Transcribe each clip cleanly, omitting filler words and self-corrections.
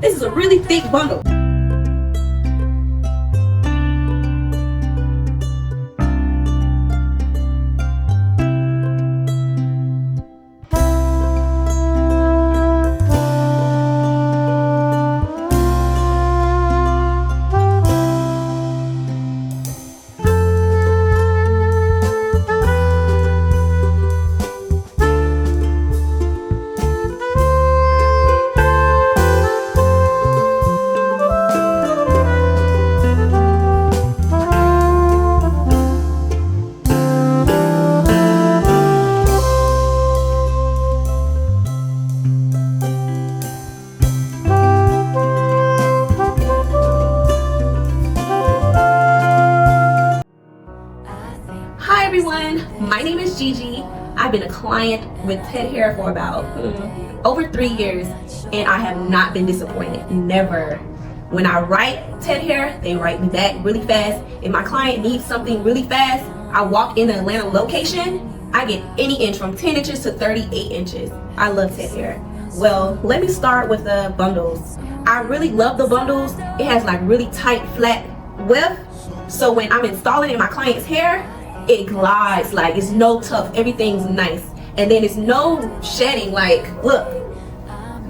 This is a really thick bundle. Hi everyone, my name is Gigi. I've been a client with TedHair for about over 3 years, and I have not been disappointed, never. When I write TedHair, they write me back really fast. If my client needs something really fast, I walk in the Atlanta location, I get any inch from 10 inches to 38 inches. I love TedHair. Well, let me start with the bundles. I really love the bundles. It has like really tight, flat width. So when I'm installing in my client's hair, it glides, like it's no tough, everything's nice. And then it's no shedding, like look,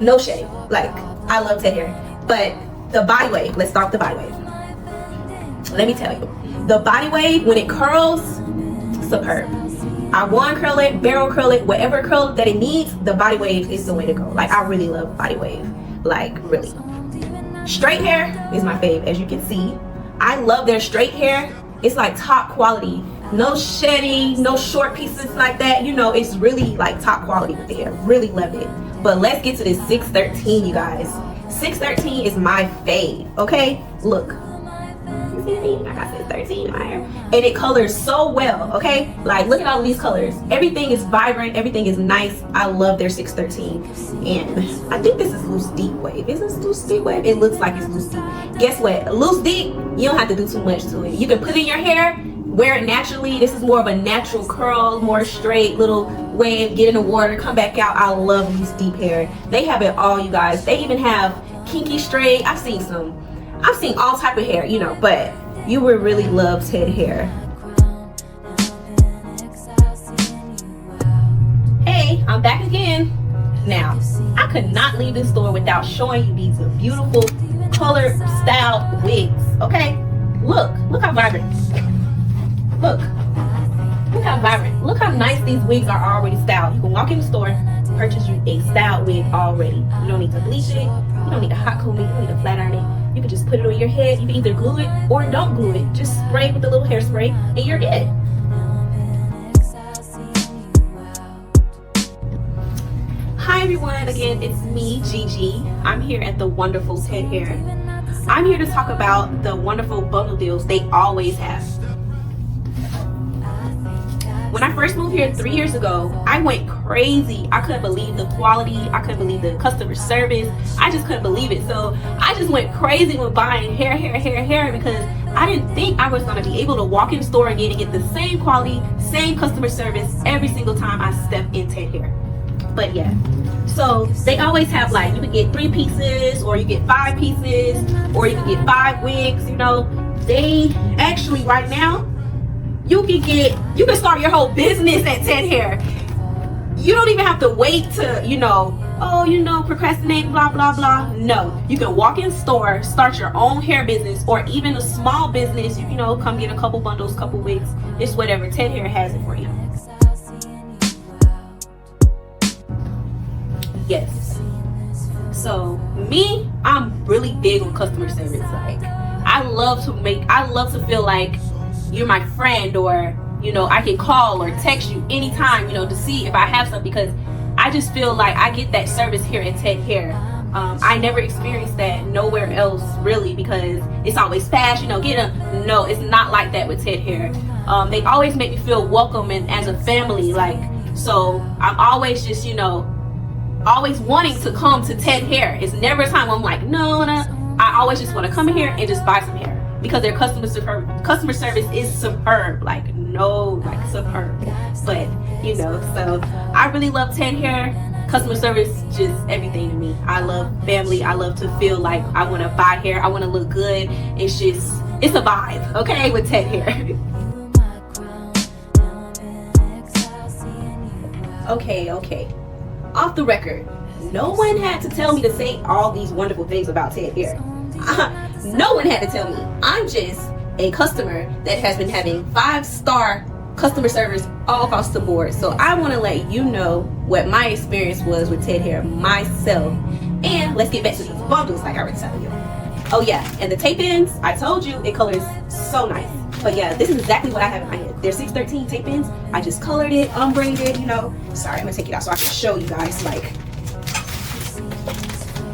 no shedding. Like I love TedHair. But the body wave, let's start with the body wave. Let me tell you, the body wave, when it curls, superb. I wand curl it, barrel curl it, whatever curl that it needs, the body wave is the way to go. Like I really love body wave, like really. Straight hair is my fave, as you can see. I love their straight hair. It's like top quality. No shedding, no short pieces like that. You know, it's really like top quality with the hair. Really love it. But let's get to this 613, you guys. 613 is my fave, okay? Look. You see me? I got 613 in my hair. And it colors so well, okay? Like, look at all of these colors. Everything is vibrant. Everything is nice. I love their 613. And I think this is loose deep wave. Is this loose deep wave? It looks like it's loose deep. Guess what? Loose deep, you don't have to do too much to it. You can put it in your hair, wear it naturally. This is more of a natural curl, more straight little wave. Get in the water, come back out. I love these deep hair. They have it all, you guys. They even have kinky straight. I've seen all type of hair, you know, but you would really love TedHair. Hey, I'm back again. Now, I could not leave this store without showing you these beautiful colored style wigs, okay? Look how vibrant. Look how vibrant. Look how nice these wigs are already styled. You can walk in the store, purchase you a styled wig already. You don't need to bleach it. You don't need to hot comb it. You don't need to flat iron it. You can just put it on your head. You can either glue it or don't glue it. Just spray with a little hairspray and you're good. Hi everyone, again, it's me, Gigi. I'm here at the wonderful TedHair. I'm here to talk about the wonderful bundle deals they always have. When I first moved here 3 years ago, I went crazy. I couldn't believe the quality. I couldn't believe the customer service. I just couldn't believe it. So I just went crazy with buying hair because I didn't think I was going to be able to walk in the store again and get the same quality, same customer service every single time I step in TedHair. But yeah, so they always have like, you can get 3 pieces or you get 5 pieces or you can get 5 wigs, you know. They actually right now, you can start your whole business at TedHair. You don't even have to wait to, procrastinate, blah, blah, blah. No, you can walk in store, start your own hair business, or even a small business, come get a couple bundles, couple wigs, just whatever. TedHair has it for you. Yes. So me, I'm really big on customer service. Like, I love to feel like you're my friend, or I can call or text you anytime, to see if I have something, because I just feel like I get that service here at TedHair. I never experienced that nowhere else really, because it's always fast, no, it's not like that with TedHair. They always make me feel welcome and as a family, like, so I'm always just, always wanting to come to TedHair. It's never a time where I'm like, no. I always just want to come in here and just buy some hair, because their customer service is superb, superb. But so I really love TedHair. Customer service, just everything to me. I love family. I love to feel like I want to buy hair. I want to look good. It's a vibe, okay, with Ted Hair. Okay. Off the record, no one had to tell me to say all these wonderful things about Ted Hair. No one had to tell me. I'm just a customer that has been having 5-star customer service all across the board. So I want to let you know what my experience was with Ted Hair myself. And let's get back to these bundles like I was telling you. Oh yeah, and the tape-ins, I told you it colors so nice. But yeah, this is exactly what I have in my hand. They're 613 tape-ins. I just colored it, unbraided, you know. Sorry, I'm gonna take it out so I can show you guys, like.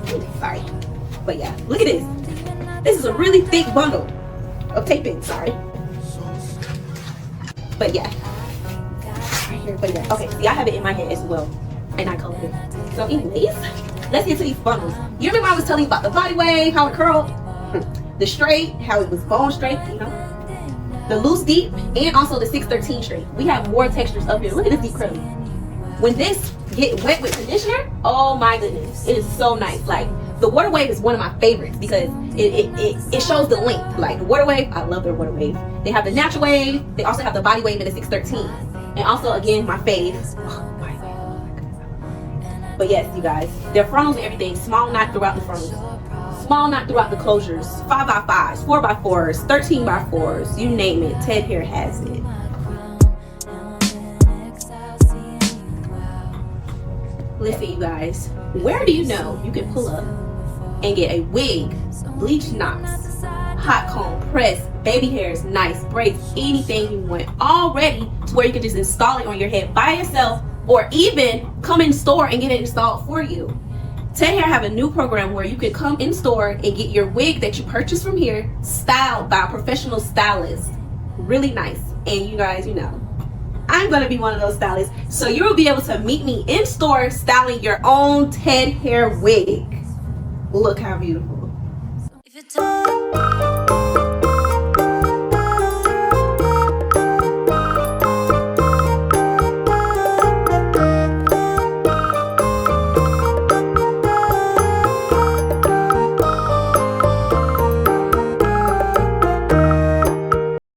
Ooh, sorry. But yeah, look at this. This is a really thick bundle of tape-ins, sorry. But yeah. But yeah, okay, see, I have it in my hand as well. And I colored it. So anyways, let's get to these bundles. You remember I was telling you about the body wave, how it curled? The straight, how it was bone straight, you know? The loose deep, and also the 613 straight. We have more textures up here. Look at this deep curly. When this get wet with conditioner, oh my goodness, it is so nice. Like, the water wave is one of my favorites because it shows the length. Like the water wave, I love their water wave. They have the natural wave. They also have the body wave in the 613. And also, again, my fave. Oh, body wave. Oh my goodness. But yes, you guys, their frontals and everything. Small knot throughout the frontals. Small knot throughout the closures. 5x5s, 4x4s, 13x4s. You name it. Ted Hair has it. Listen, you guys. Where do you know you can pull up and get a wig, bleach knots, hot comb, press, baby hairs, nice braids, anything you want, all ready to where you can just install it on your head by yourself, or even come in store and get it installed for you. Ted Hair have a new program where you can come in store and get your wig that you purchased from here styled by a professional stylist. Really nice. And you guys, you know, I'm going to be one of those stylists. So you will be able to meet me in store styling your own Ted Hair wig. Look how beautiful.